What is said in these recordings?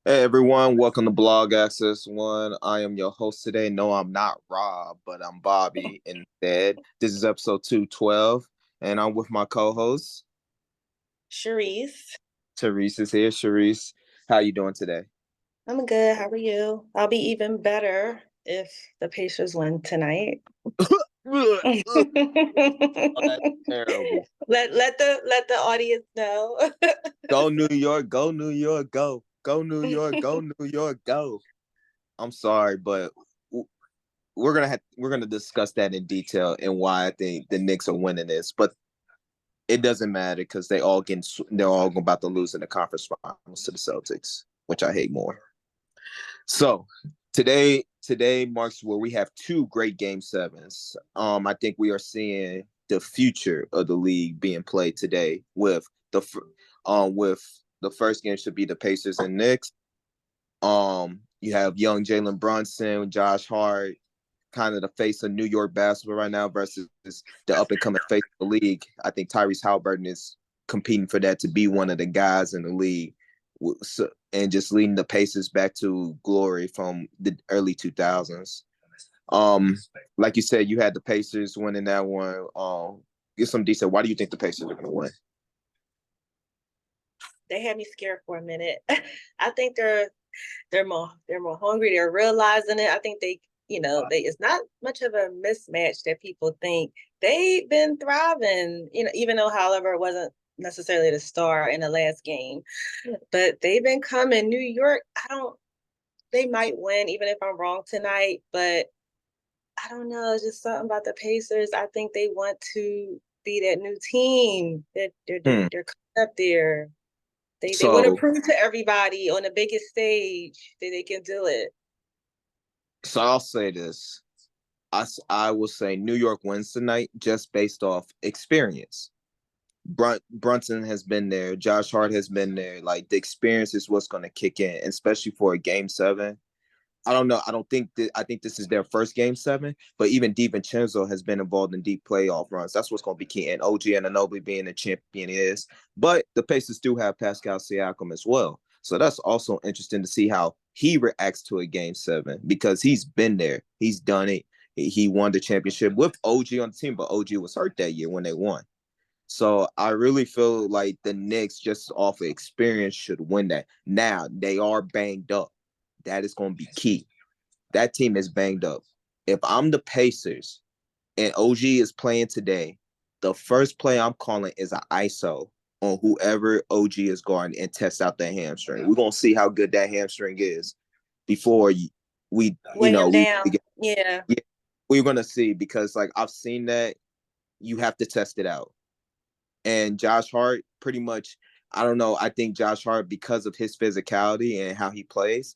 Hey everyone, welcome to Blog Access One. I am your host today. No, I'm not Rob, but I'm Bobby instead. This is episode 212, and I'm with my co-host. Sharice. Therese is here. Sharice, how you doing today? I'm good. How are you? I'll be even better if the Pacers win tonight. Ugh, let ugh. Oh, that's terrible. let the audience know. Go New York, go New York, go. Go New York, go New York, go. I'm sorry, but we're gonna discuss that in detail and why I think the Knicks are winning this. But it doesn't matter because they're all about to lose in the conference finals to the Celtics, which I hate more. So today marks where we have two great game sevens. I think we are seeing the future of the league being played today with the first game should be the Pacers and Knicks. You have young Jalen Brunson, Josh Hart, kind of the face of New York basketball right now versus the up and coming face of the league. I think Tyrese Halliburton is competing for that to be one of the guys in the league and just leading the Pacers back to glory from the early 2000s. Um, like you said, you had the Pacers winning that one. Get some detail. Why do you think the Pacers are going to win? They had me scared for a minute. I think they're more hungry. They're realizing it. I think they it's not much of a mismatch that people think. They've been thriving, even though, however, it wasn't necessarily the star in the last game. But they've been coming. New York, I don't they might win, even if I'm wrong tonight, but I don't know. It's just something about the Pacers. I think they want to be that new team. Hmm. They're coming up there. They want to So, prove to everybody on the biggest stage that they can do it. so I'll say this. I will say New York wins tonight just based off experience. Brunson has been there. Josh Hart has been there. Like the experience is what's going to kick in, especially for a game seven. I don't know. I think this is their first game seven, but even DiVincenzo has been involved in deep playoff runs. That's what's going to be key. And OG Anunoby being the champion is, but the Pacers do have Pascal Siakam as well. So that's also interesting to see how he reacts to a game seven because he's been there. He's done it. He won the championship with OG on the team, but OG was hurt that year when they won. So I really feel like the Knicks, just off of experience, should win that. Now they are banged up. That is going to be key. That team is banged up. If I'm the Pacers and OG is playing today, the first play I'm calling is an ISO on whoever OG is guarding and test out that hamstring. We're gonna see how good that hamstring is before we, you Weigh know, him we down. Yeah. yeah, we're gonna see because like I've seen that you have to test it out. And Josh Hart, pretty much, I don't know. I think Josh Hart, because of his physicality and how he plays,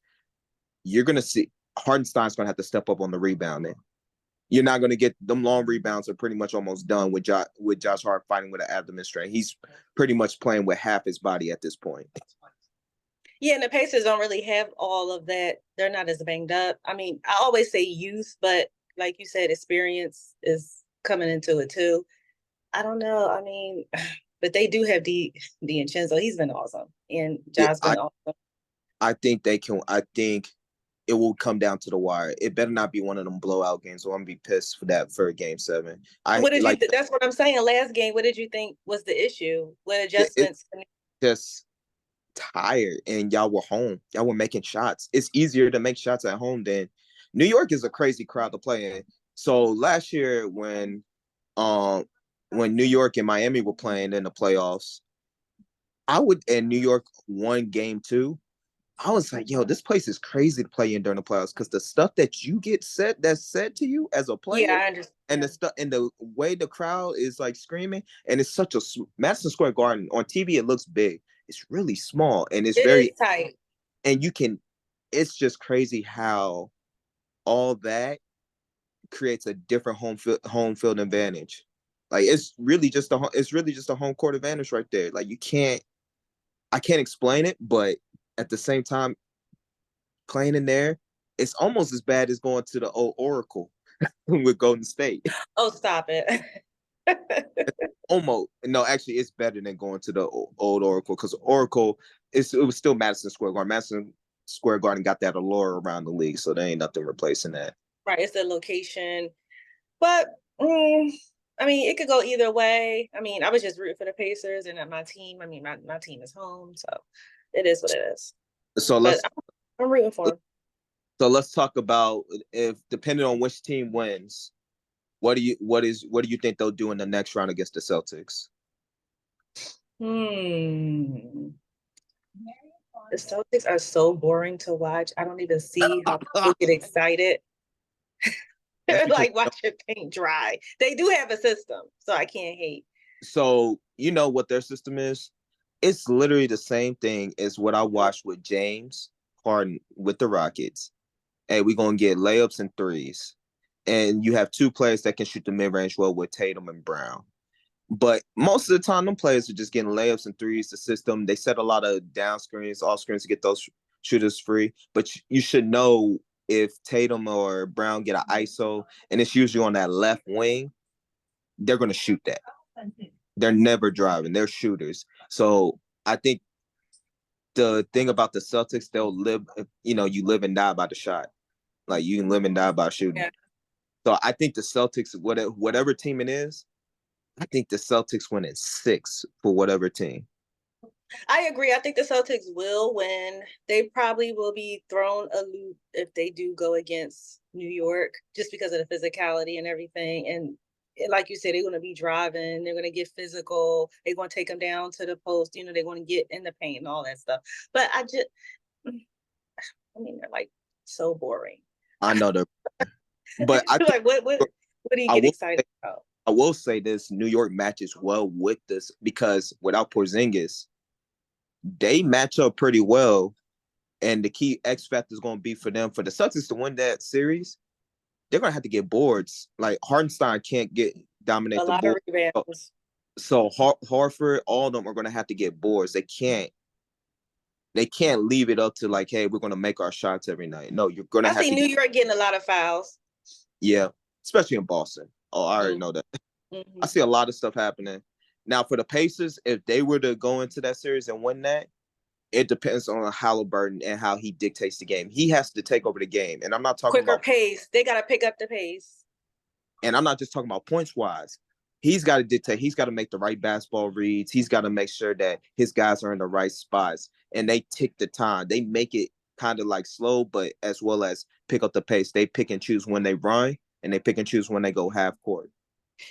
you're gonna see Hardenstein's gonna have to step up on the rebounding. You're not gonna get them long rebounds are pretty much almost done with Josh Hart fighting with an abdomen strain. He's pretty much playing with half his body at this point. Yeah, and the Pacers don't really have all of that. They're not as banged up. I mean, I always say youth, but like you said, experience is coming into it too. I don't know. I mean, but they do have DiVincenzo. He's been awesome, and Yeah, John's been awesome. I think they can. I think it will come down to the wire. It better not be one of them blowout games, or I'm gonna be pissed for that for game seven. I What did you like think? That's what I'm saying. Last game, what did you think was the issue? What it adjustments? just tired and y'all were home. Y'all were making shots. It's easier to make shots at home than New York is a crazy crowd to play in. So last year um when New York and Miami were playing in the playoffs, I would and New York won game two. I was like, yo, this place is crazy to play in during the playoffs because the stuff that you get that's said to you as a Yeah, player I and the understand. stuff and the way the crowd is like screaming and it's such a Madison Square Garden on TV it looks big. It's really small and it's It is very tight. and you can it's just crazy how all that creates a different home field advantage. Like it's really just a home court advantage right there. Like I can't explain it, but at the same time, playing in there, it's almost as bad as going to the old Oracle with Golden State. Oh, stop it. Almost no, actually, it's better than going to the old Oracle because Oracle it was still Madison Square Garden. Madison Square Garden got that allure around the league, so there ain't nothing replacing that. Right, it's the location. But I mean, it could go either way. I mean, I was just rooting for the Pacers and my team. I mean, my team is home, so it is what it is. So But let's I'm rooting for them. so let's talk about, if depending on which team wins, what do you think they'll do in the next round against the Celtics? The Celtics are so boring to watch. I don't even see how people get excited. That's They're because like watching paint dry. They do have a system, so I can't hate. so you know what their system is? It's literally the same thing as what I watched with James Harden with the Rockets. Hey, we're gonna get layups and threes. And you have two players that can shoot the mid-range well with Tatum and Brown. But most of the time, them players are just getting layups and threes. The system, they set a lot of down screens, off screens to get those shooters free. But you should know, if Tatum or Brown get an ISO, and it's usually on that left wing, they're going to shoot that. They're never driving. They're shooters. So I think the thing about the Celtics, they'll live, you live and die by the shot. Like, you can live and die by shooting. Yeah. So I think the Celtics, whatever team it is, I think the Celtics win in 6 for whatever team. I agree. I think the Celtics will win. They probably will be thrown a loop if they do go against New York, just because of the physicality and everything. And like you said, they're going to be driving. They're going to get physical. They're going to take them down to the post. They're going to get in the paint and all that stuff. But I mean, they're like so boring. I know they're, but I think, like what do you get excited about? I will say this: New York matches well with this, because without Porzingis, they match up pretty well. And the key X factor is going to be for them, for the Celtics to win that series. They're going to have to get boards. Like, Hardenstein can't dominate the board. A lot of rebounds. So Harford, all of them are going to have to get boards. They can't leave it up to like, hey, we're going to make our shots every night. No, you're going to have to. I see New York getting a lot of fouls. Yeah, especially in Boston. Oh, I already know that. Mm-hmm. I see a lot of stuff happening. Now, for the Pacers, if they were to go into that series and win that, it depends on Halliburton and how he dictates the game. He has to take over the game. And I'm not talking quicker pace. They got to pick up the pace. And I'm not just talking about points wise. He's got to dictate. He's got to make the right basketball reads. He's got to make sure that his guys are in the right spots. And they tick the time. They make it kind of like slow, but as well as pick up the pace. They pick and choose when they run, and they pick and choose when they go half court.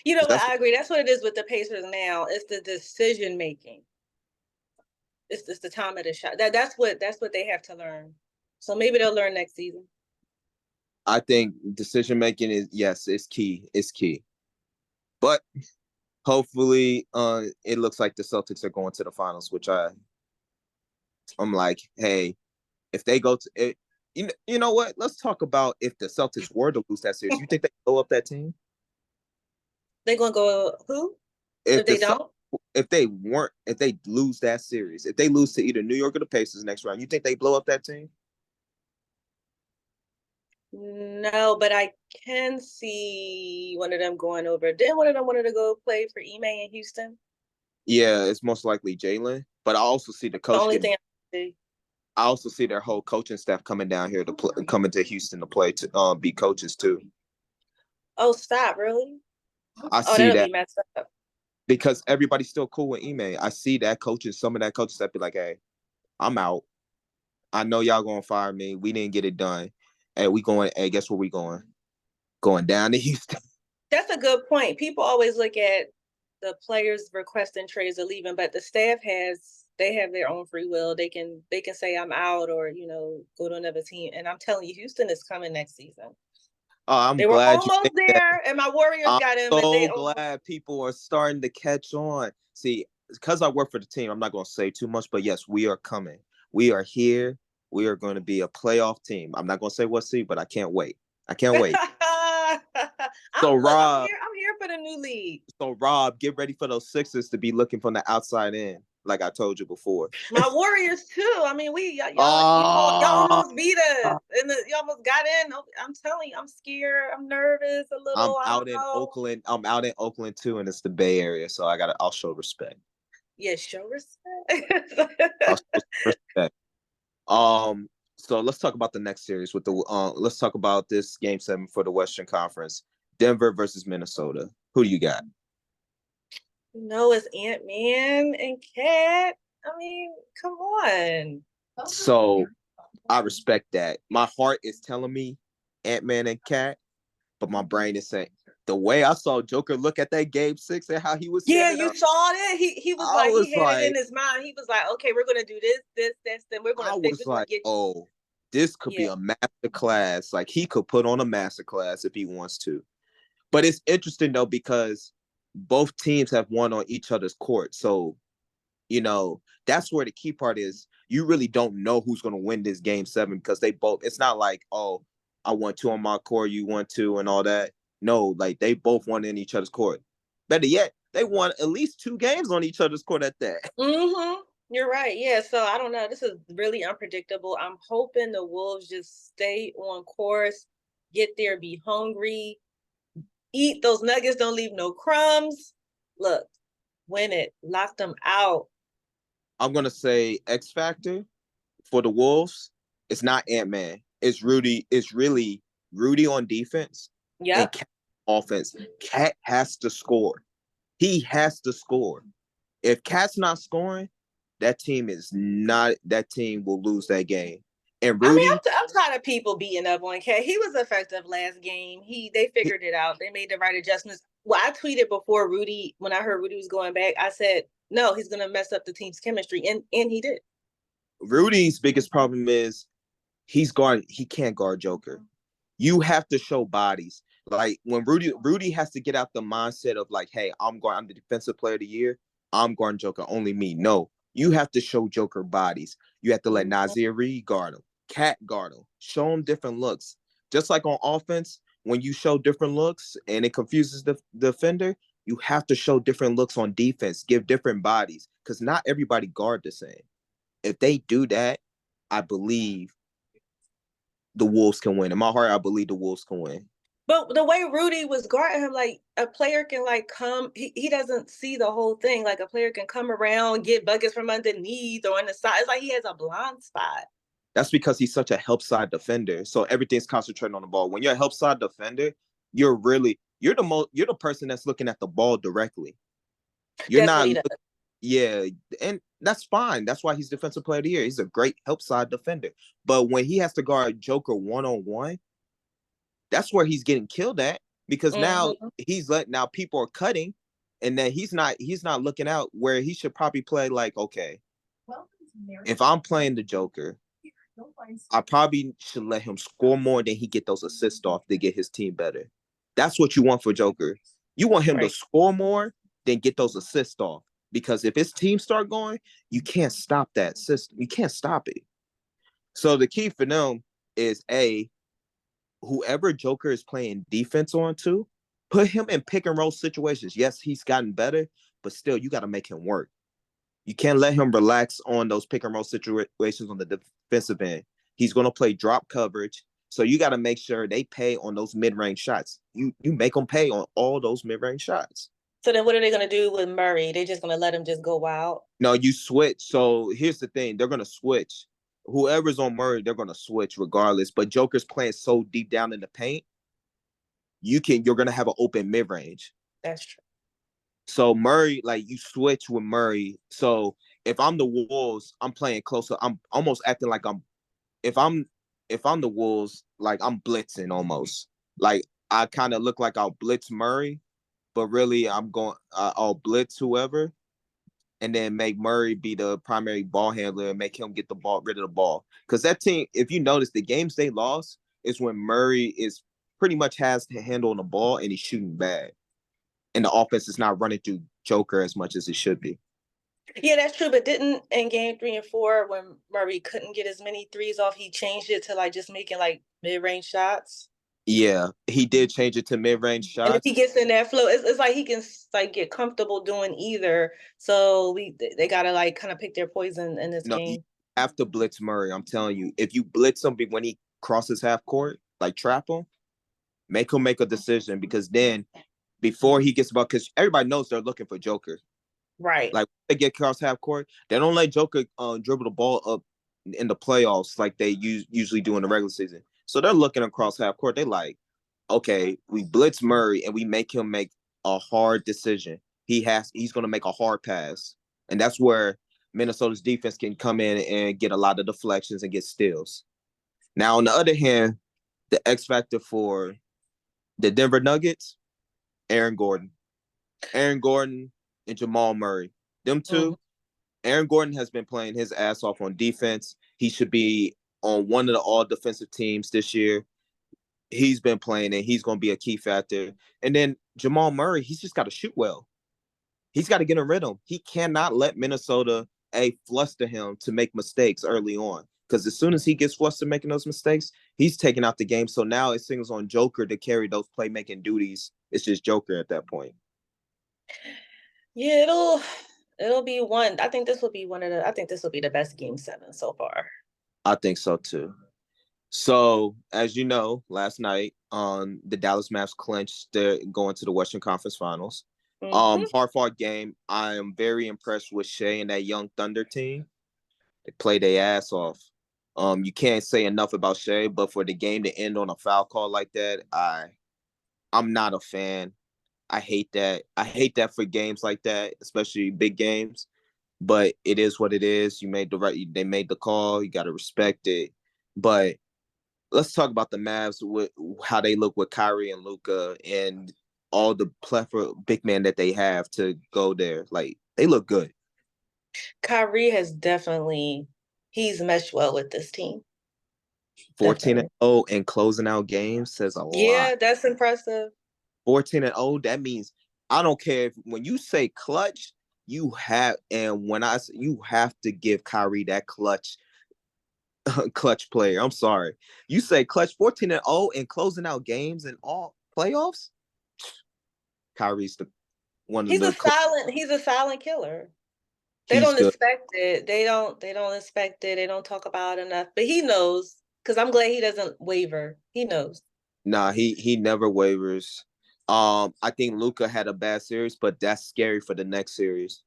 You know what? I agree. That's what it is with the Pacers now. It's the decision making. It's the time of the shot. That's what they have to learn. So maybe they'll learn next season. I think decision making is, yes, it's key. It's key. But hopefully, it looks like the Celtics are going to the finals, which I'm like, hey, if they go to it, you know what? Let's talk about if the Celtics were to lose that series. You think they blow up that team? They're gonna go who? If they don't? If they lose that series, if they lose to either New York or the Pacers next round, you think they blow up that team? No, but I can see one of them going over. Didn't one of them wanted to go play for Ime in Houston? Yeah, it's most likely Jalen. But I also see the coach. I also see their whole coaching staff coming down here to coming to Houston to play, to be coaches too. Oh, stop! Really? I see that. Be messed up. Because everybody's still cool with Ime. I see that some of that coaches that be like, hey, I'm out. I know y'all gonna fire me. We didn't get it done. Hey, guess where we going? Going down to Houston. That's a good point. People always look at the players requesting trades or leaving, but the staff they have their own free will. They can say I'm out, or go to another team. And I'm telling you, Houston is coming next season. They were almost there, and my Warriors got him. So glad people are starting to catch on. See, because I work for the team, I'm not going to say too much, but yes, we are coming. We are here. We are going to be a playoff team. I'm not going to say what seed, but I can't wait. So Rob, I'm here for the new league. So Rob, get ready for those Sixers to be looking from the outside in, like I told you before. My Warriors too. I mean, y'all almost beat us, and you almost got in. I'm telling you, I'm scared. I'm nervous a little. I'm out in Oakland too, and it's the Bay Area, so I'll show respect. Yeah, show respect. I'll show respect. So let's talk about the next series with the let's talk about this game 7 for the Western Conference. Denver versus Minnesota. Who do you got? No, it's Ant-Man and Cat. I mean, come on. So I respect that. My heart is telling me Ant-Man and Cat, but my brain is saying the way I saw Joker look at that game 6 and how he was Yeah, standing you up, saw it. He was I like, he was had it in like, his mind. He was like, okay, we're gonna do this, then we're gonna I fix. was We're gonna like, get. oh, this could be Yeah. a master class. Like he could put on a master class if he wants to. But it's interesting though because both teams have won on each other's court. So, that's where the key part is. You really don't know who's going to win this game 7 because they both, it's not like, oh, I won 2 on my court, you won 2 and all that. No, like they both won in each other's court. Better yet, they won at least 2 games on each other's court at that. Mm-hmm. You're right. Yeah. So I don't know. This is really unpredictable. I'm hoping the Wolves just stay on course, get there, be hungry, eat those nuggets, don't leave no crumbs. Look, win it, lock them out. I'm going to say X Factor for the Wolves. It's not Ant-Man. It's Rudy. It's really Rudy on defense and Yep. Cat offense. Cat has to score. He has to score. If Cat's not scoring, that team will lose that game. And I mean, Rudy, I'm tired of people beating up on Cat. He was effective last game. They figured it out. They made the right adjustments. Well, I tweeted before Rudy, when I heard Rudy was going back, I said, no, he's gonna mess up the team's chemistry. And he did. Rudy's biggest problem is he can't guard Joker. You have to show bodies. Like when Rudy has to get out the mindset of like, hey, I'm the defensive player of the year. I'm guarding Joker, only me. No, you have to show Joker bodies. You have to let Nazir Reed guard him, Cat guard him, show him different looks. Just like on offense, when you show different looks and it confuses the defender, you have to show different looks on defense, give different bodies, because not everybody guard the same. If they do that, I believe the Wolves can win. In my heart, I believe the Wolves can win. But the way Rudy was guarding him, like a player can like come, he doesn't see the whole thing. Like a player can come around, get buckets from underneath or on the side. It's like he has a blind spot. That's because he's such a help side defender. So everything's concentrated on the ball. When you're a help side defender, you're the person that's looking at the ball directly. You're That's what not he does. yeah, and that's fine. That's why he's defensive player of the year. He's a great help side defender. But when he has to guard Joker 1-on-1, that's where he's getting killed at because now now people are cutting and then he's not looking out where he should probably play like, okay, if I'm playing the Joker, I probably should let him score more than he get those assists off to get his team better. That's what you want for Joker. You want him to score more than get those assists off. Because if his team start going, you can't stop that system. You can't stop it. So the key for them is whoever Joker is playing defense on to, put him in pick and roll situations. Yes, he's gotten better, but still you got to make him work. You can't let him relax on those pick and roll situations on the defensive end. He's going to play drop coverage. So you got to make sure they pay on those mid-range shots. You make them pay on all those mid-range shots. So then what are they going to do with Murray? They're just going to let him just go wild? No, you switch. So here's the thing. They're going to switch. Whoever's on Murray, they're going to switch regardless. But Joker's playing so deep down in the paint, you're going to have an open mid-range. That's true. So Murray, like you switch with Murray. So if I'm the Wolves, I'm playing closer. I'm almost acting like if I'm the Wolves, like I'm blitzing almost. Like I kind of look like I'll blitz Murray, but really I'll blitz whoever, and then make Murray be the primary ball handler and make him get rid of the ball. Because that team, if you notice, the games they lost is when Murray is pretty much has to handle on the ball and he's shooting bad, and the offense is not running through Joker as much as it should be. Yeah, that's true. But didn't in game 3 and 4, when Murray couldn't get as many threes off, he changed it to like just making like mid-range shots? Yeah, he did change it to mid-range And if shots. he gets in that flow, it's like he can like get comfortable doing either. So they gotta like kind of pick their poison in this No, you game. have to blitz Murray. I'm telling you, if you blitz him when he crosses half court, like trap him make a decision because then before he gets about, because everybody knows they're looking for Joker. Right. Like they get across half court, they don't let Joker dribble the ball up in the playoffs like they usually do in the regular season. So they're looking across half court. They like, okay, we blitz Murray and we make him make a hard decision. He's going to make a hard pass, and that's where Minnesota's defense can come in and get a lot of deflections and get steals. Now, on the other hand, the X factor for the Denver Nuggets, Aaron Gordon. Aaron Gordon and Jamal Murray. Them two, Aaron Gordon has been playing his ass off on defense. He should be on one of the all defensive teams this year. He's been playing and he's going to be a key factor. And then Jamal Murray, he's just got to shoot well. He's got to get in rhythm. He cannot let Minnesota fluster him to make mistakes early on. Because as soon as he gets flustered making those mistakes, he's taking out the game. So now it sings on Joker to carry those playmaking duties. It's just Joker at that point. Yeah, it'll be one. I think this will be the best game 7 so far. I think so too. So, as you know, last night, the Dallas Mavs clinched their going to the Western Conference Finals. Hard-fought game. I am very impressed with Shea and that young Thunder team. They played their ass off. You can't say enough about Shea, but for the game to end on a foul call like that, I'm not a fan. I hate that. I hate that for games like that, especially big games. But it is what it is. They made the call. You got to respect it. But let's talk about the Mavs with how they look with Kyrie and Luka and all the plethora big men that they have to go there. Like, they look good. Kyrie he's meshed well with this team. 14-0 and closing out games says a lot. Yeah, that's impressive. 14-0, that means I don't care when you say clutch, you have to give Kyrie that clutch player. I'm sorry. You say clutch 14-0 and closing out games in all playoffs? Kyrie's he's a silent killer. They He's don't good. expect it. They don't expect it. They don't talk about it enough. But he knows, because I'm glad he doesn't waver. He knows. Nah, he never wavers. I think Luka had a bad series, but that's scary for the next series.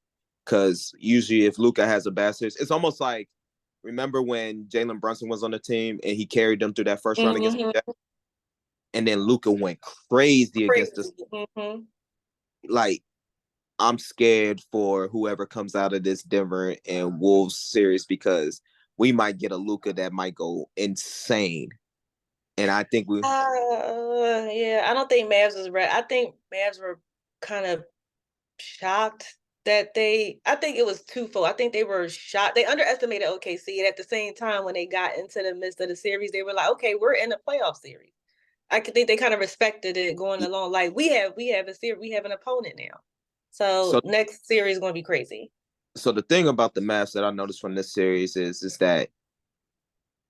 Because usually if Luka has a bad series, it's almost like, remember when Jalen Brunson was on the team and he carried them through that first round against the Jets? And then Luka went crazy against us. Like, I'm scared for whoever comes out of this Denver and Wolves series because we might get a Luka that might go insane. And I think I don't think Mavs was ready. I think Mavs were kind of shocked that I think it was twofold. I think they were shocked. They underestimated OKC. And at the same time, when they got into the midst of the series, they were like, okay, we're in a playoff series. I think they kind of respected it going along. Like, we have a series, we have an opponent now. So next series is going to be crazy. So the thing about the Mavs that I noticed from this series is that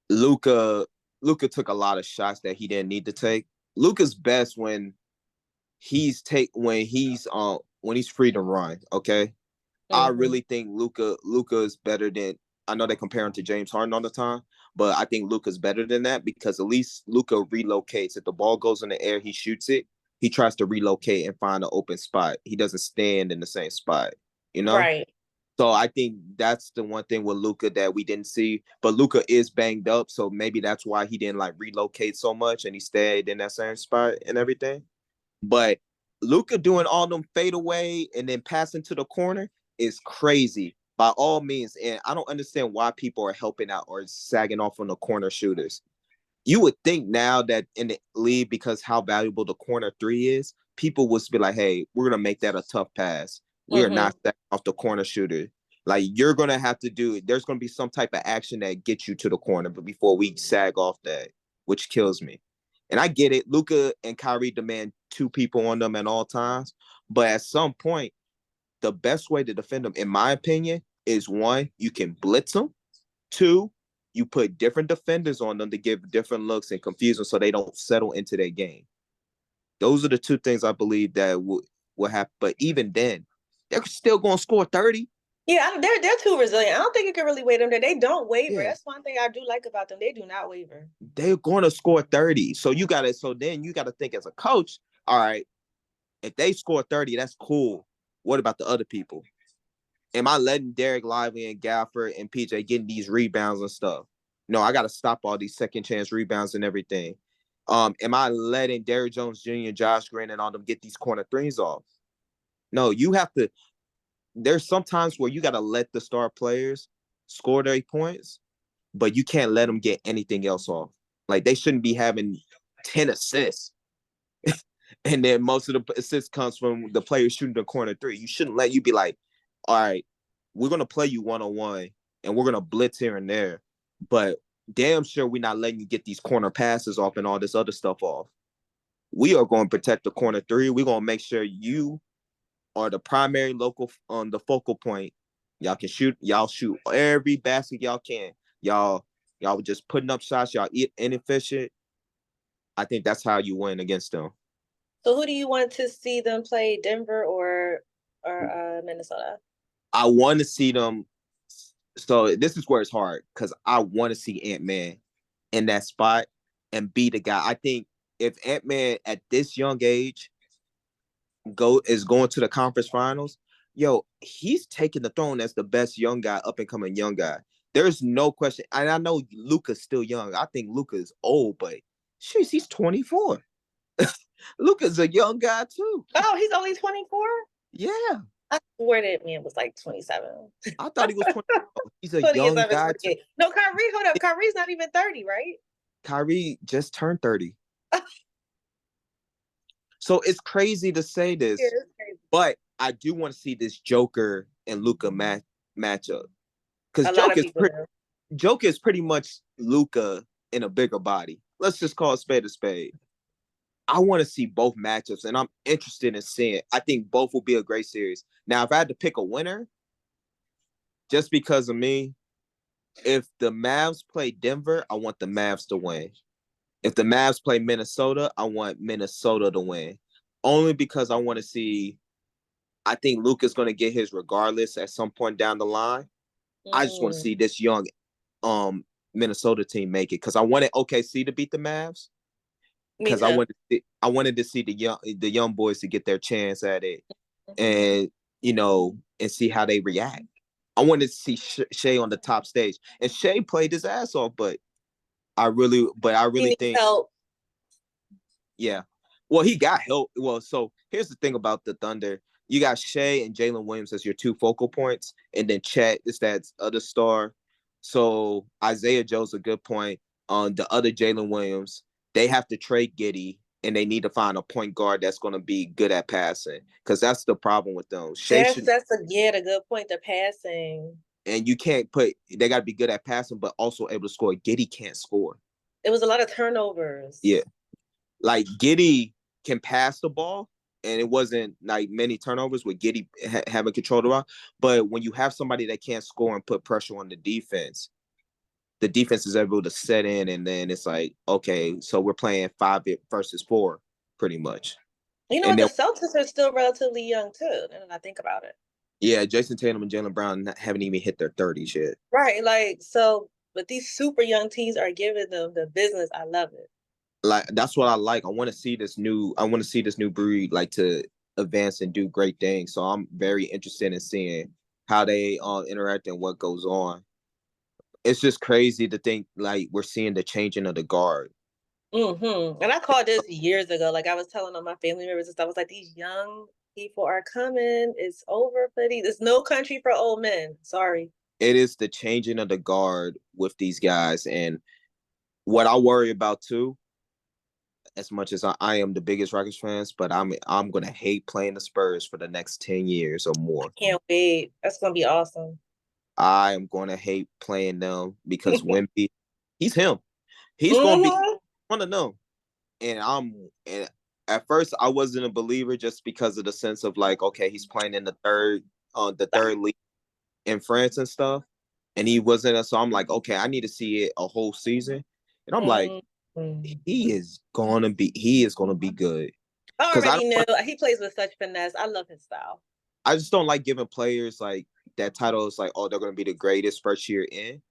Luka took a lot of shots that he didn't need to take. Luka's best when he's free to run. Okay, I really think Luka is better than. I know they compare him to James Harden all the time, but I think Luka's better than that because at least Luka relocates. If the ball goes in the air, he shoots it. He tries to relocate and find an open spot. He doesn't stand in the same spot, you know? Right. So I think that's the one thing with Luka that we didn't see. But Luka is banged up, so maybe that's why he didn't relocate so much and he stayed in that same spot and everything. But Luka doing all them fade away and then passing to the corner is crazy by all means. And I don't understand why people are helping out or sagging off on the corner shooters. You would think now that in the league, because how valuable the corner three is, people would be like, hey, we're going to make that a tough pass. We are not sagging off the corner shooter. Like, you're going to have to there's going to be some type of action that gets you to the corner, but before we sag off that, which kills me. And I get it. Luka and Kyrie demand two people on them at all times. But at some point, the best way to defend them, in my opinion, is one, you can blitz them. Two, you put different defenders on them to give different looks and confuse them so they don't settle into their game. Those are the two things I believe that will happen. But even then, they're still going to score 30. Yeah, they're too resilient. I don't think you can really wait them there. They don't waver. Yeah. That's one thing I do like about them. They do not waver. They're going to score 30. So then you got to think as a coach, all right, if they score 30, that's cool. What about the other people? Am I letting Derek Lively and Gafford and PJ getting these rebounds and stuff? No, I got to stop all these second chance rebounds and everything. Am I letting Derrick Jones Jr., Josh Green, and all them get these corner threes off? No, you have to. There's some times where you got to let the star players score their points, but you can't let them get anything else off. Like they shouldn't be having 10 assists. And then most of the assists comes from the players shooting the corner three. You shouldn't let you be like, all right, we're gonna play you one-on-one and we're gonna blitz here and there, but damn sure we're not letting you get these corner passes off and all this other stuff off. We are going to protect the corner three. We're gonna make sure you are the primary local on the focal point. Y'all can shoot, y'all shoot every basket y'all can. Y'all just putting up shots, y'all inefficient. I think that's how you win against them. So who do you want to see them play, Denver or Minnesota? I want to see them. So this is where it's hard because I want to see Ant-Man in that spot and be the guy. I think if Ant-Man at this young age is going to the conference finals, yo, he's taking the throne as the best young guy, up and coming young guy. There's no question. And I know Luka's still young. I think Luka is old, but sheesh, he's 24. Luka's a young guy too. Oh, he's only 24? Yeah. I swear that man was like 27. I thought he was 24. He's a 20 young guy too. No, Kyrie, hold up. Kyrie's not even 30, right? Kyrie just turned 30. So it's crazy to say this, Yeah, but I do want to see this Joker and Luka matchup. Because Joker is pretty much Luka in a bigger body. Let's just call it spade a spade. I want to see both matchups, and I'm interested in seeing. I think both will be a great series. Now, if I had to pick a winner, just because of me, if the Mavs play Denver, I want the Mavs to win. If the Mavs play Minnesota, I want Minnesota to win. Only because I want to see. I think Luka's going to get his regardless at some point down the line. I just want to see this young Minnesota team make it because I wanted OKC to beat the Mavs. Because I wanted to see the young boys to get their chance at it, and and see how they react. I wanted to see Shea on the top stage, and Shea played his ass off, but I really think help. Yeah, well, he got help. Well, so here's the thing about the Thunder: you got Shea and Jalen Williams as your two focal points, and then Chet is that other star. So Isaiah Joe's a good point. On the other Jalen Williams, they have to trade Giddey, and they need to find a point guard that's going to be good at passing, because that's the problem with them. That's a good point. The passing, and you can't they got to be good at passing, but also able to score. Giddey can't score. It was a lot of turnovers. Yeah, like Giddey can pass the ball, and it wasn't like many turnovers with Giddey having control of the ball. But when you have somebody that can't score and put pressure on the defense is able to set in, and then it's like, okay, so we're playing 5 versus 4, pretty much. The Celtics are still relatively young too, now that I think about it. Yeah, Jason Tatum and Jaylen Brown haven't even hit their 30s yet. Right, but these super young teams are giving them the business. I love it. Like, that's what I like. I want to see this new breed like to advance and do great things. So I'm very interested in seeing how they interact and what goes on. It's just crazy to think like we're seeing the changing of the guard. And I called this years ago. Like I was telling on my family members and stuff. I was like, these young people are coming. It's over for these. It's no country for old men. Sorry. It is the changing of the guard with these guys. And what I worry about too, as much as I am the biggest Rockets fans, but I'm gonna hate playing the Spurs for the next 10 years or more. I can't wait. That's gonna be awesome. I am gonna hate playing them because Wemby, he's him. He's gonna be one of them. And at first I wasn't a believer just because of the sense of like, okay, he's playing in the third league in France and stuff, and he wasn't. So I'm like, okay, I need to see it a whole season, and I'm like, he is gonna be good. I already knew he plays with such finesse. I love his style. I just don't like giving players like that title. It's like, oh, they're gonna be the greatest first year in.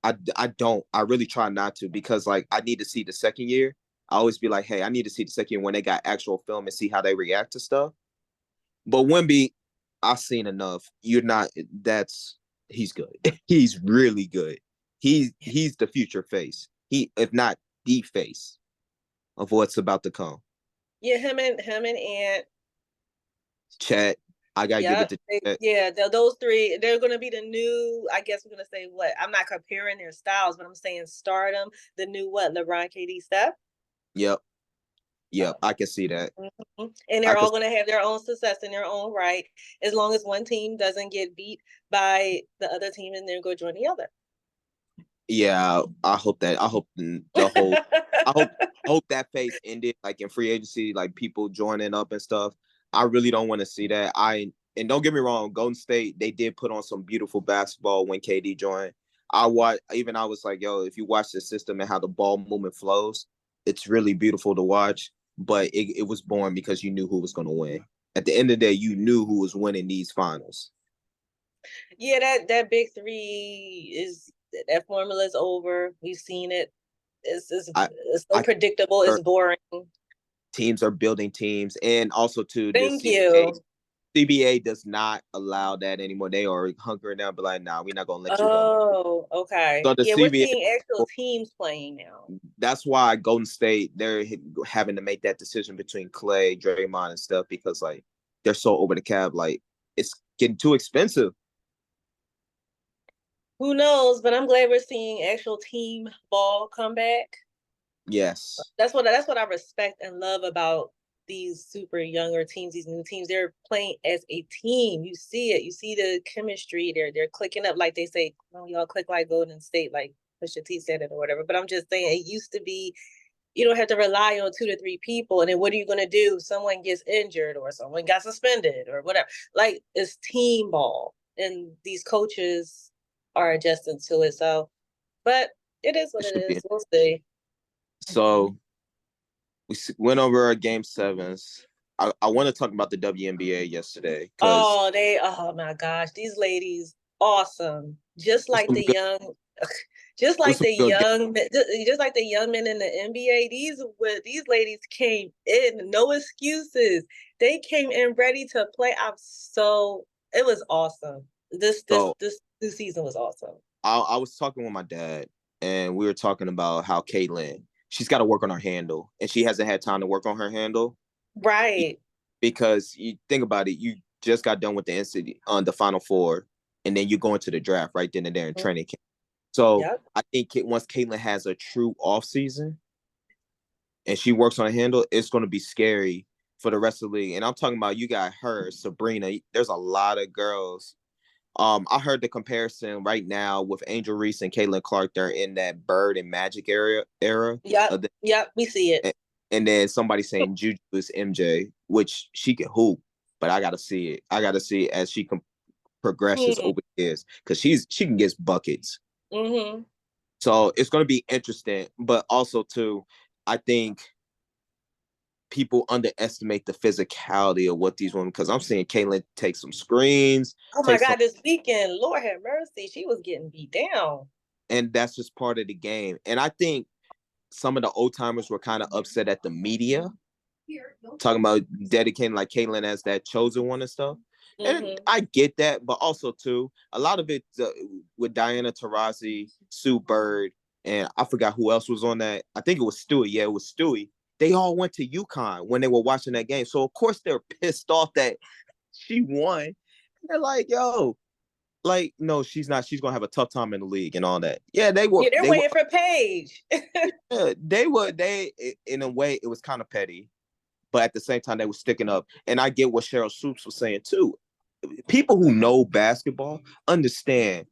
I don't. I really try not to, because like I need to see the second year. I always be like, hey, I need to see the second year when they got actual film and see how they react to stuff. But Wemby, I've seen enough. You're not. That's he's good. He's really good. He's the future face. He, if not the face of what's about to come. Yeah, him and Ant. Chat. I gotta give it Yep. to Chat. Yeah, those three, they're gonna be the new, I guess we're gonna say what? I'm not comparing their styles, but I'm saying stardom, the new what, LeBron, KD, Steph. Yep. Yep. I can see that. And I they're could. all gonna have their own success in their own right, as long as one team doesn't get beat by the other team and then go join the other. Yeah. I hope that. I hope the whole. I hope that phase ended like in free agency, like people joining up and stuff. I really don't want to see that. And don't get me wrong, Golden State, they did put on some beautiful basketball when KD joined. I was like, yo, if you watch the system and how the ball movement flows, it's really beautiful to watch. But it was born because you knew who was going to win. At the end of the day, you knew who was winning these finals. Yeah, that big three is that formula is over. We've seen it. I It's so I predictable. It's boring. teams are building teams, and also to the Thank CBA. you. CBA does not allow that anymore. They are hunkering down, but like, nah, we're not gonna let you have that. Oh, okay. So the Yeah, we're CBA, seeing actual teams playing now. that's why Golden State they're having to make that decision between Clay, Draymond, and stuff because like they're so over the cap. Like it's getting too expensive. Who knows? But I'm glad we're seeing actual team ball come back. Yes, That's what I respect and love about these super younger teams, these new teams. They're playing as a team. You see it. You see the chemistry. They're clicking up like they say, oh, y'all click like Golden State, like Pusha T said it or whatever. But I'm just saying it used to be you don't have to rely on 2 to 3 people. And then what are you going to do? Someone gets injured or someone got suspended or whatever. Like it's team ball, and these coaches are adjusting to it. So, but it is what it it should be. is. We'll see. So we went over our game sevens. I want to talk about the WNBA yesterday because Oh my gosh, these ladies, awesome. Just it was like some the good. young, just It was like some the good. young, just like the young men in the NBA. These ladies came in, no excuses. They came in ready to play. It was awesome. So This new season was awesome. I was talking with my dad, and we were talking about how Caitlyn, she's got to work on her handle, and she hasn't had time to work on her handle Right. because you think about it, you just got done with the incident on the Final Four, and then you go into the draft right then and there in training camp. So Yep. I think once Caitlyn has a true off season and she works on her handle, it's going to be scary for the rest of the league. And I'm talking about you got her, Sabrina. There's a lot of girls. I heard the comparison right now with Angel Reese and Caitlin Clark. They're in that Bird and Magic era Yep. of the, Yep. We see it. and then somebody saying Juju is MJ, which she can hoop, but I gotta see it. I gotta see it as she progresses Mm-hmm. over years because she can get buckets. Mm-hmm. So it's gonna be interesting, but also too, I think people underestimate the physicality of what these women because I'm seeing Caitlin take some screens, Oh my take some God, this weekend, Lord have mercy, she was getting beat down. and that's just part of the game. And I think some of the old timers were kind of upset at the media talking about dedicating like Caitlyn as that chosen one and stuff. And Mm-hmm. I get that, but also too, a lot of it with Diana Taurasi, Sue Bird, and I forgot who else was on that. I think it was Stewie. Yeah, it was Stewie. They all went to UConn when they were watching that game. So of course they're pissed off that she won. They're like, yo, like, no, she's not. She's gonna have a tough time in the league and all that. Yeah, they were. Yeah, they're They were. waiting for Paige. Yeah, they were. They in a way it was kind of petty, but at the same time they were sticking up. And I get what Cheryl Swoops was saying too. People who know basketball understand.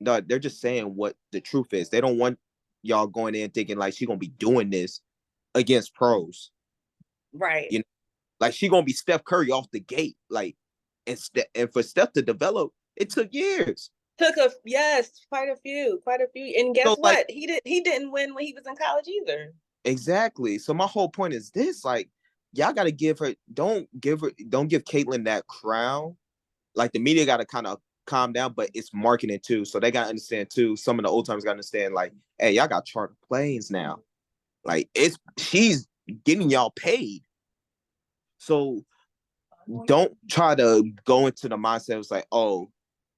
They're just saying what the truth is. They don't want y'all going in thinking like she's gonna be doing this against pros. Right. You know, like she gonna be Steph Curry off the gate. Like, and for Steph to develop, it took years. Took a yes, quite a few. And guess So like what? He didn't win when he was in college either. exactly. So my whole point is this: like, y'all got to give her. Don't give Caitlyn that crown. Like the media got to kind of calm down, but it's marketing too. So they got to understand too. Some of the old timers got to understand, like, hey, y'all got charter planes now. Like she's getting y'all paid. So don't try to go into the mindset it's like, oh,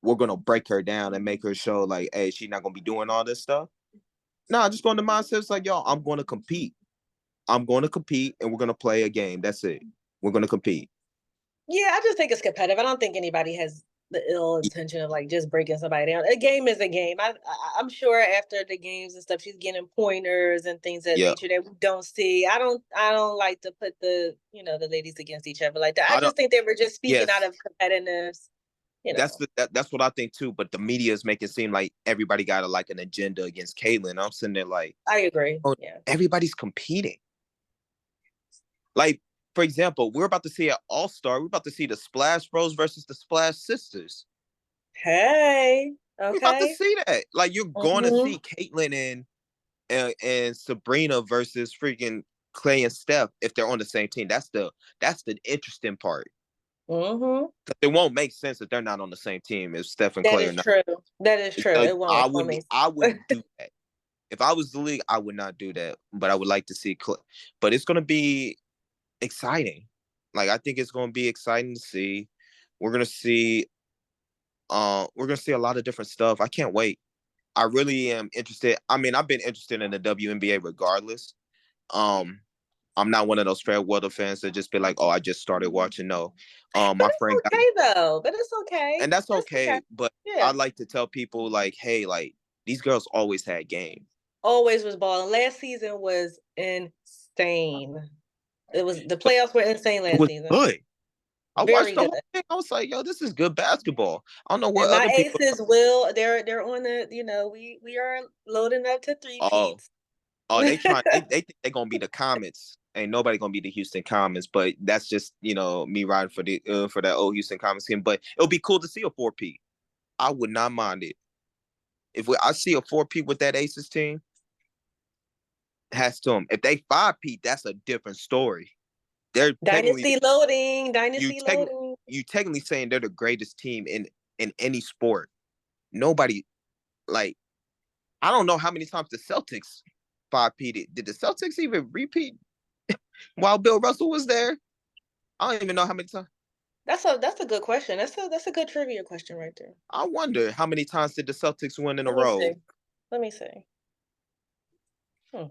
we're gonna break her down and make her show like, hey, she's not gonna be doing all this stuff. No, just go in the mindset it's like, yo, I'm gonna compete. I'm gonna compete and we're gonna play a game. That's it. We're gonna compete. Yeah, I just think it's competitive. I don't think anybody has the ill intention of like just breaking somebody down. A game is a game. I'm sure after the games and stuff, she's getting pointers and things of that Yeah. nature that we don't see. I don't like to put the ladies against each other like that. I I don't just think they were just speaking out yes. of competitiveness. That's what I think too. But the media is making it seem like everybody got like an agenda against Caitlyn. I'm sitting there like, I agree. oh, Yeah. everybody's competing. Like, for example, we're about to see an All-Star. We're about to see the Splash Bros versus the Splash Sisters. Hey. We're about to Okay. see that. Like, you're going to Mm-hmm. see Caitlyn and Sabrina versus freaking Clay and Steph if they're on the same team. That's the interesting part. Mm-hmm. It won't make sense if they're not on the same team if Steph and That Clay are is not. true. That is true. Like, It won't. I wouldn't do that. If I was the league, I would not do that. But I would like to see Clay. But it's gonna be exciting. Like, I think it's gonna be exciting to see. We're gonna see a lot of different stuff. I can't wait. I really am interested. I mean, I've been interested in the WNBA regardless. Um, I'm not one of those fair weather fans that just be like, "Oh, I just started watching." No, But my friend it's got, okay though. But it's okay. and that's That's okay. okay. But I Yeah. like to tell people like, "Hey, like these girls always had game. Always was balling. Last season was insane. It was the So playoffs were insane it last was season. good. I watched Very the good. whole thing. I was like, yo, this is good basketball. I don't know And what my other people. aces will they're on the we are loading up to three Oh, peats. they trying. They think they're gonna be the Comets. Ain't nobody gonna be the Houston Comets, but that's just me riding for that old Houston Comets team. But it'll be cool to see a 4P. I would not mind it I see a 4P with that Aces team. Has to them. If they 5P, that's a different story. They're technically Dynasty loading, you dynasty technically loading. you technically saying they're the greatest team in any sport. Nobody like I don't know how many times the Celtics 5P did the Celtics even repeat while Bill Russell was there? I don't even know how many times. That's a good question. That's a good trivia question right there. I wonder how many times did the Celtics win in a Let me row see. Let me see. Hmm.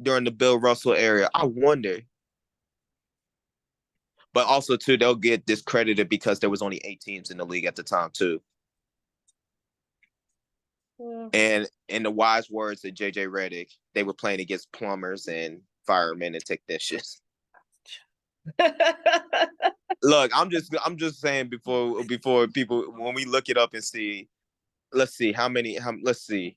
during the Bill Russell era. I wonder. But also too, they'll get discredited because there was only 8 teams in the league at the time too. Hmm. And in the wise words of JJ Redick, they were playing against plumbers and firemen and technicians. Look, I'm just saying before people when we look it up and see, let's see let's see.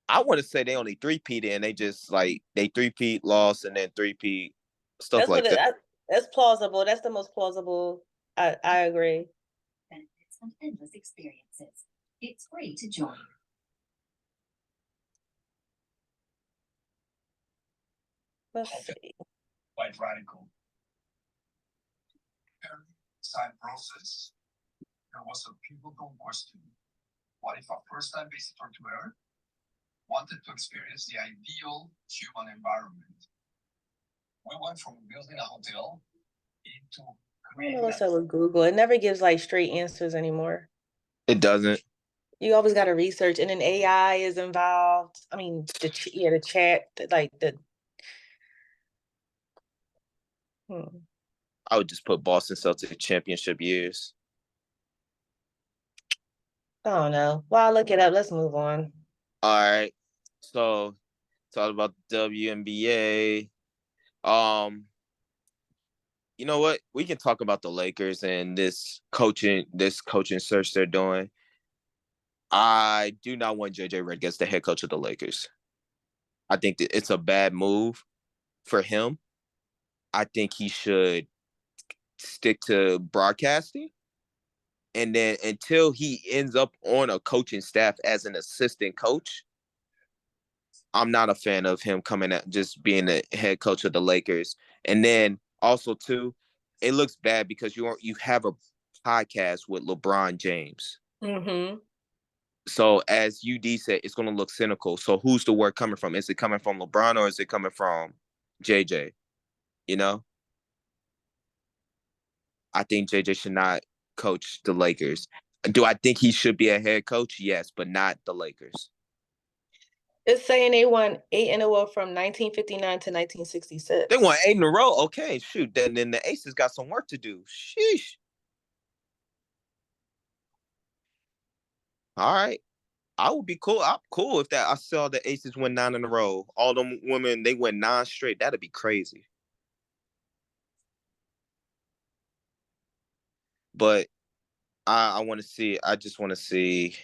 I want to say they only three-peated and they just like they three-peat lost and then three-peat stuff That's what like that. that's plausible. That's the most plausible. I agree. Benefits and endless experiences. It's free to join. Let's see. Quite radical. Side process. There was a pivotal question. What if a first-time visitor to Earth wanted to experience the ideal human environment? We went from building a hotel into I don't know what's up with Google. It never gives like straight answers anymore. It doesn't. You always got to research, and then AI is involved. I mean, the chat, like the. I would just put Boston Celtics championship years. I don't know. Well, I'll look it up. Let's move on. All right. So talk about the WNBA. You know what? We can talk about the Lakers and this coaching search they're doing. I do not want JJ Redick as the head coach of the Lakers. I think that it's a bad move for him. I think he should stick to broadcasting. And then until he ends up on a coaching staff as an assistant coach, I'm not a fan of him coming at just being the head coach of the Lakers. And then also too, it looks bad because you have a podcast with LeBron James. Mm-hmm. So as UD said, it's going to look cynical. So who's the word coming from? Is it coming from LeBron or is it coming from JJ? You know? I think JJ should not coach the Lakers. Do I think he should be a head coach? Yes, but not the Lakers. It's saying they won 8 in a row from 1959 to 1966. They won 8 in a row. Okay, shoot. Then the Aces got some work to do. Sheesh. All right. I would be cool. I'm cool if that I saw the Aces win 9 in a row. All them women, they went 9 straight. That'd be crazy. But I want to see. I just want to see.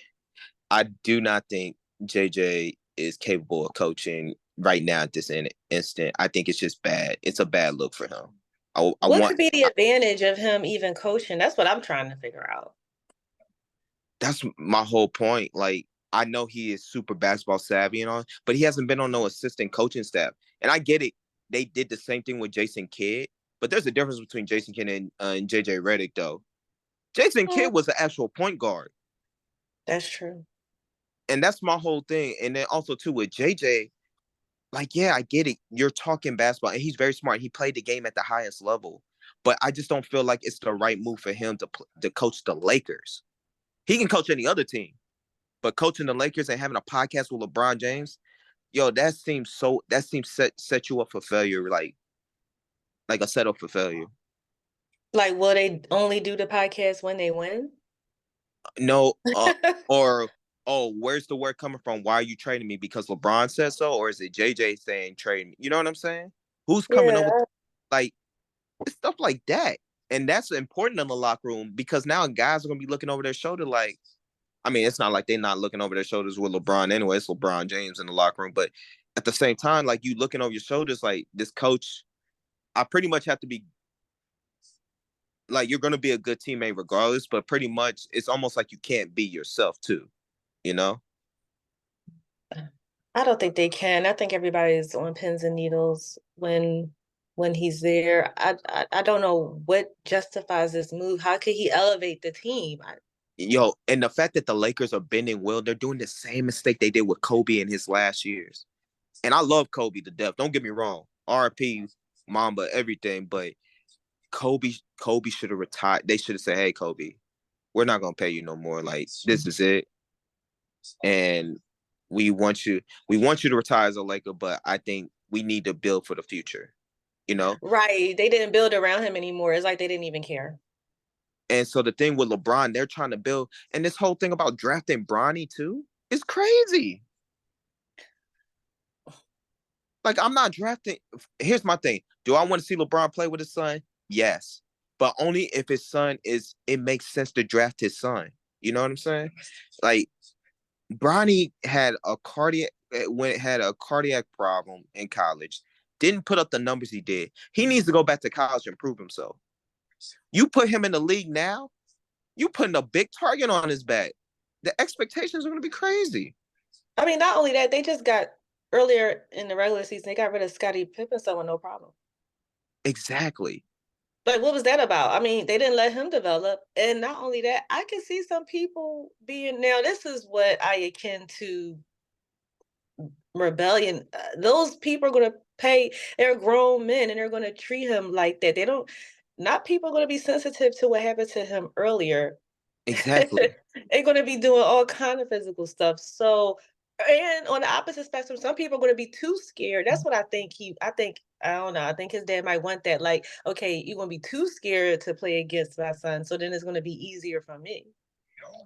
I do not think JJ is capable of coaching right now at this instant. I think it's just bad. It's a bad look for him. I What want. could be the advantage of him even coaching? That's what I'm trying to figure out. That's my whole point. Like, I know he is super basketball savvy and all, but he hasn't been on no assistant coaching staff. And I get it. They did the same thing with Jason Kidd, but there's a difference between Jason Kidd and JJ Redick, though. Jason Kidd was an actual point guard. That's true. And that's my whole thing. And then also, too, with JJ, like, yeah, I get it. You're talking basketball, and he's very smart. He played the game at the highest level. But I just don't feel like it's the right move for him to coach the Lakers. He can coach any other team. But coaching the Lakers and having a podcast with LeBron James, yo, that seems set you up for failure, like a setup for failure. Like, will they only do the podcast when they win? No, or where's the word coming from? Why are you trading me? Because LeBron said so, or is it JJ saying trade me? You know what I'm saying? Who's coming Yeah. over? Like, it's stuff like that, and that's important in the locker room because now guys are gonna be looking over their shoulder. Like, I mean, it's not like they're not looking over their shoulders with LeBron anyway. It's LeBron James in the locker room, but at the same time, like, you looking over your shoulders, like, this coach, I pretty much have to be like, you're gonna be a good teammate regardless, but pretty much it's almost like you can't be yourself too, you know? I don't think they can. I think everybody's on pins and needles when he's there. I don't know what justifies this move. How could he elevate the team? Yo, and the fact that the Lakers are bending will, they're doing the same mistake they did with Kobe in his last years. And I love Kobe to death. Don't get me wrong. RP, Mamba, everything, but Kobe should have retired. They should have said, "Hey, Kobe, we're not gonna pay you no more. Like, this is it, and we want you to retire as a Laker, but I think we need to build for the future." You know? Right. They didn't build around him anymore. It's like they didn't even care. And so the thing with LeBron, they're trying to build, and this whole thing about drafting Bronny too is crazy. Like, I'm not drafting. Here's my thing. Do I want to see LeBron play with his son? Yes. But only if his son it makes sense to draft his son. You know what I'm saying? Like, Bronny had a cardiac problem in college. Didn't put up the numbers he did. He needs to go back to college and prove himself. You put him in the league now, you putting a big target on his back. The expectations are going to be crazy. I mean, not only that, they just got earlier in the regular season, they got rid of Scottie Pippen, so with no problem. Exactly. Like, what was that about? I mean, they didn't let him develop. And not only that, I can see some people being, now this is what I akin to rebellion. Those people are going to pay, they're grown men and they're going to treat him like that. Not people are going to be sensitive to what happened to him earlier. Exactly. They're going to be doing all kind of physical stuff. So, and on the opposite spectrum, some people are going to be too scared. That's what I think I don't know. I think his dad might want that. Like, okay, you're going to be too scared to play against my son. So then it's going to be easier for me.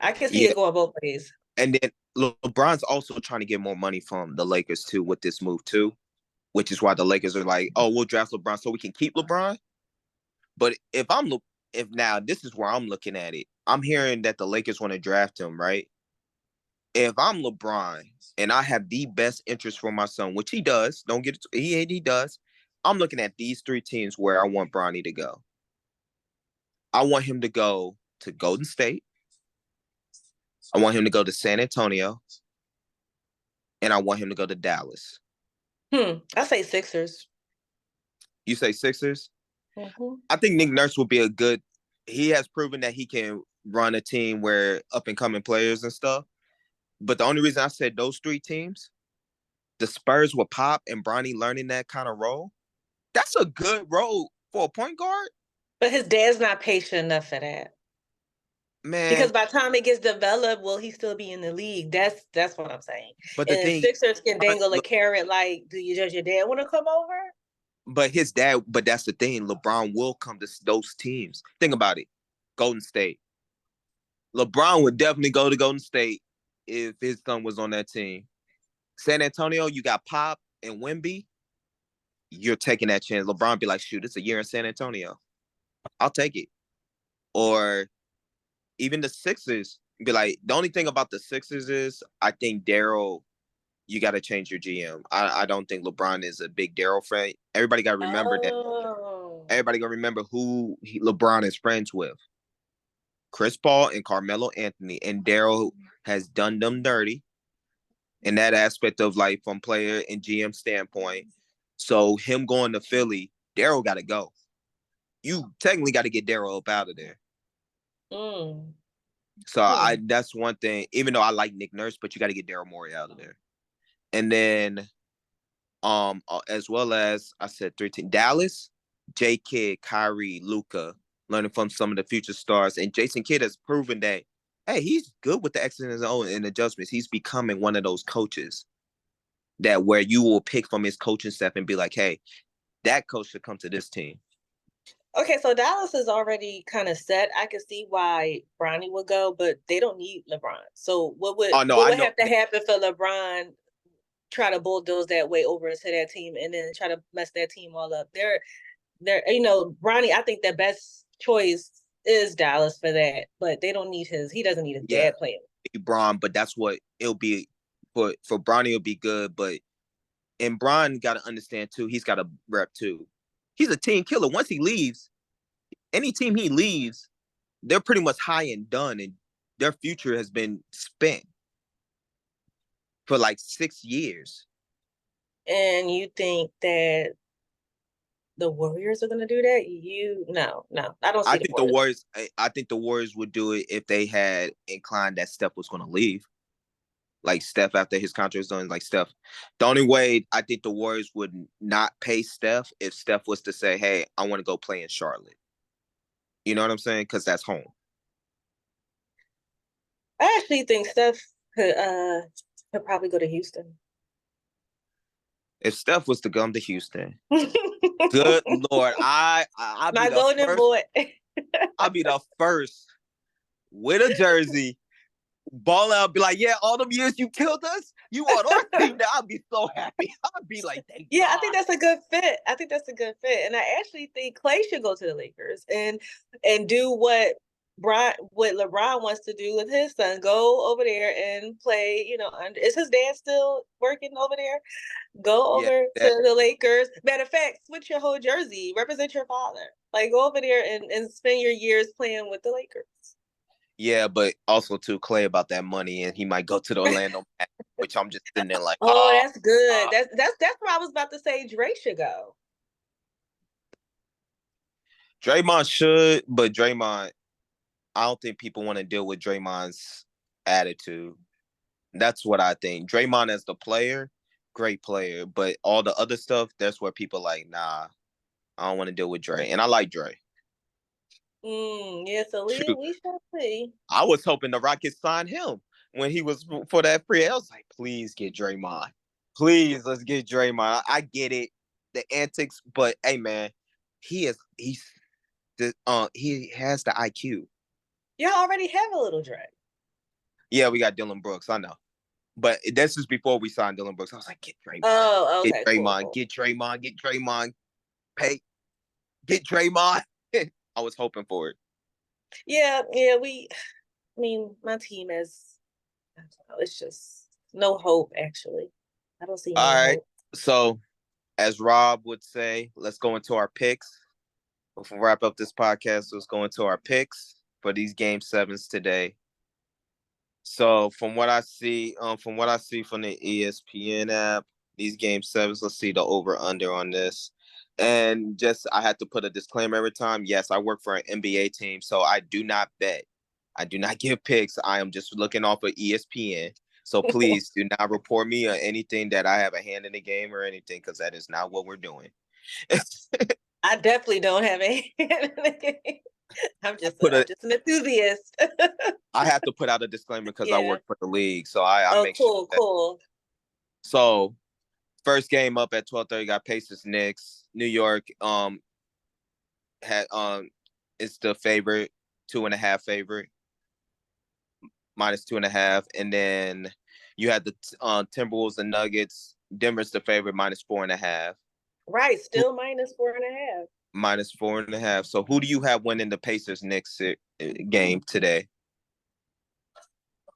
I can see it going both ways. And then LeBron's also trying to get more money from the Lakers too with this move too, which is why the Lakers are like, oh, we'll draft LeBron so we can keep LeBron. But if now this is where I'm looking at it, I'm hearing that the Lakers want to draft him, right? If I'm LeBron and I have the best interest for my son, which he does, don't get it, he does. I'm looking at these 3 teams where I want Bronny to go. I want him to go to Golden State. I want him to go to San Antonio. And I want him to go to Dallas. I say Sixers. You say Sixers? Mm-hmm. I think Nick Nurse will be he has proven that he can run a team where up and coming players and stuff. But the only reason I said those 3 teams, the Spurs with Pop and Bronny learning that kind of role, that's a good role for a point guard. But his dad's not patient enough for that. Man, Because by the time it gets developed, will he still be in the league? That's what I'm saying. but the And thing, Sixers can dangle a look, carrot like, do you judge your dad want to come over? but his dad, but that's the thing. LeBron will come to those teams. Think about it. Golden State. LeBron would definitely go to Golden State if his son was on that team. San Antonio, you got Pop and Wemby. You're taking that chance. LeBron be like, shoot, it's a year in San Antonio. I'll take it. Or even the Sixers be like, the only thing about the Sixers is I think Daryl, you got to change your GM. I don't think LeBron is a big Daryl fan. Everybody got to remember that. Oh. Everybody got to remember who LeBron is friends with. Chris Paul and Carmelo Anthony. And Daryl has done them dirty in that aspect of like from player and GM standpoint. So him going to Philly, Daryl got to go. You technically got to get Daryl up out of there. Mm. So that's one thing. Even though I like Nick Nurse, but you got to get Daryl Morey out of there. And then, as well as I said, 13 Dallas, J. Kidd, Kyrie, Luka, learning from some of the future stars, and Jason Kidd has proven that hey, he's good with the X's and O's and adjustments. He's becoming one of those coaches that where you will pick from his coaching staff and be like, hey, that coach should come to this team. Okay, so Dallas is already kind of set. I can see why Bronny would go, but they don't need LeBron. So what would have to happen for LeBron try to bulldoze that way over into that team and then try to mess that team all up? They're Bronny, I think the best choice is Dallas for that, but they don't need he doesn't need his dad playing. Bron, but that's what it'll be for Bronny. It'll be good, and Bron got to understand too. He's got a rep too. He's a team killer. Once he leaves, any team he leaves, they're pretty much high and done, and their future has been spent for like 6 years. And you think that the Warriors are going to do that? No, I don't see. I think the Warriors would do it if they had inclined that Steph was going to leave. Like Steph after his contract is done, like Steph. The only way I think the Warriors would not pay Steph if Steph was to say, hey, I want to go play in Charlotte. You know what I'm saying? Because that's home. I actually think Steph could probably go to Houston. If Steph was to come to Houston, good Lord, I'll be the first. Boy. I'll be the first with a jersey. Ball out, be like, yeah, all them years you killed us, you on our team now. I'll be so happy. I'll be like, thank God. I think that's a good fit. And I actually think Clay should go to the Lakers and do what LeBron wants to do with his son. Go over there and play, is his dad still working over there? Go over to the Lakers. Matter of fact, switch your whole jersey. Represent your father. Like, go over there and spend your years playing with the Lakers. Yeah, but also too Clay about that money, and he might go to the Orlando, which I'm just sitting there like, that's good. That's where I was about to say Dre should go. Draymond should, but Draymond, I don't think people want to deal with Draymond's attitude. That's what I think. Draymond as the player, great player, but all the other stuff, that's where people like, nah, I don't want to deal with Dre, and I like Dre. So we shall see. I was hoping the Rockets signed him when he was for that free. I was like, please get Draymond. Please, let's get Draymond. I get it, the antics, but hey, man, he has the IQ. You already have a little Dre. Yeah, we got Dylan Brooks. I know, but this is before we signed Dylan Brooks. I was like, get Draymond. Oh, okay. Get Draymond. Cool. Get Draymond. Pay. Get Draymond. I was hoping for it. Yeah. My team is, I don't know, it's just no hope, actually. I don't see any hope. So, as Rob would say, let's go into our picks. Before we wrap up this podcast, let's go into our picks for these Game 7s today. So, from what I see from the ESPN app, these Game 7s, let's see the over-under on this. And just, I had to put a disclaimer every time. Yes, I work for an NBA team, so I do not bet. I do not give picks. I am just looking off of ESPN. So please do not report me on anything that I have a hand in the game or anything, because that is not what we're doing. I definitely don't have any. I'm Put I'm a just an enthusiast. I have to put out a disclaimer because I Yeah. work for the league, so I Oh, make sure cool, that. cool. So first game up at 12:30 got Pacers-Knicks. New York had is the favorite, 2.5 favorite, -2.5, and then you had the Timberwolves and Nuggets. Denver's the favorite, -4.5. Right, still -4.5. -4.5. So who do you have winning the Pacers-Knicks game today?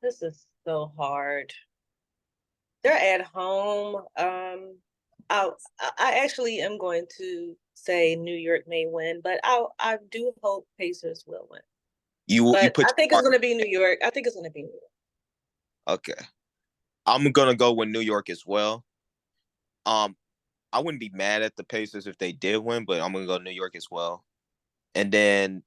This is so hard. They're at home. I actually am going to say New York may win, but I do hope Pacers will win. You But put I your think it's heart. going to be New York. I think it's going to be New York. Okay. I'm gonna go with New York as well. Um, I wouldn't be mad at the Pacers if they did win, but I'm gonna go New York as well. And then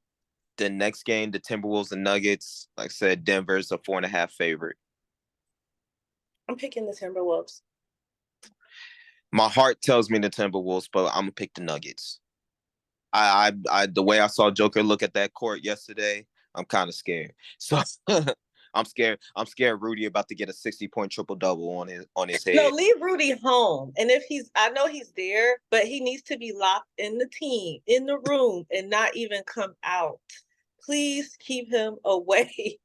the next game, the Timberwolves and Nuggets. Like I said, Denver's a 4.5 favorite. I'm picking the Timberwolves. My heart tells me the Timberwolves, but I'm gonna pick the Nuggets. The way I saw Joker look at that court yesterday, I'm kind of scared. So I'm scared. I'm scared Rudy about to get a 60-point triple double on his No, head. leave Rudy home. And if I know he's there, but he needs to be locked in the team, in the room, and not even come out. Please keep him away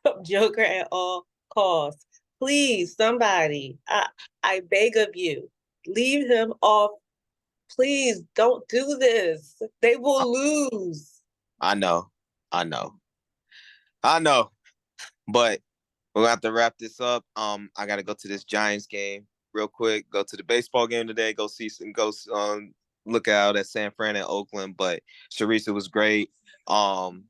from Joker at all costs. Please, somebody, I beg of you, leave him off. Please don't do this. They will lose. I know, I know, I know. But we're gonna have to wrap this up. I gotta go to this Giants game real quick. Go to the baseball game today. Go see some. Go look out at San Fran and Oakland. But Sharice, it was great. Um,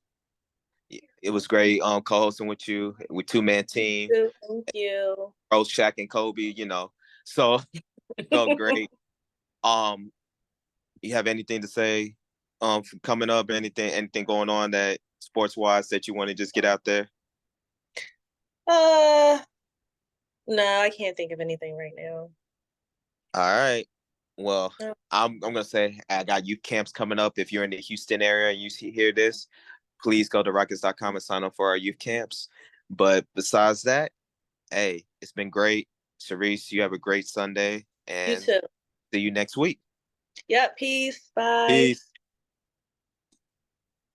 it was great. Co-hosting with you with 2-man team. Thank you. Bro, Shaq and Kobe. So it felt great. Um, you have anything to say? Coming up, anything going on that sports wise that you want to just get out there? Uh, no, I can't think of anything right now. All right. Well, I'm gonna say I got youth camps coming up. If you're in the Houston area and hear this, please go to Rockets.com and sign up for our youth camps. But besides that, hey, it's been great. Cerise, you have a great Sunday You and too. see you next week. Yep. Peace. Bye. Peace.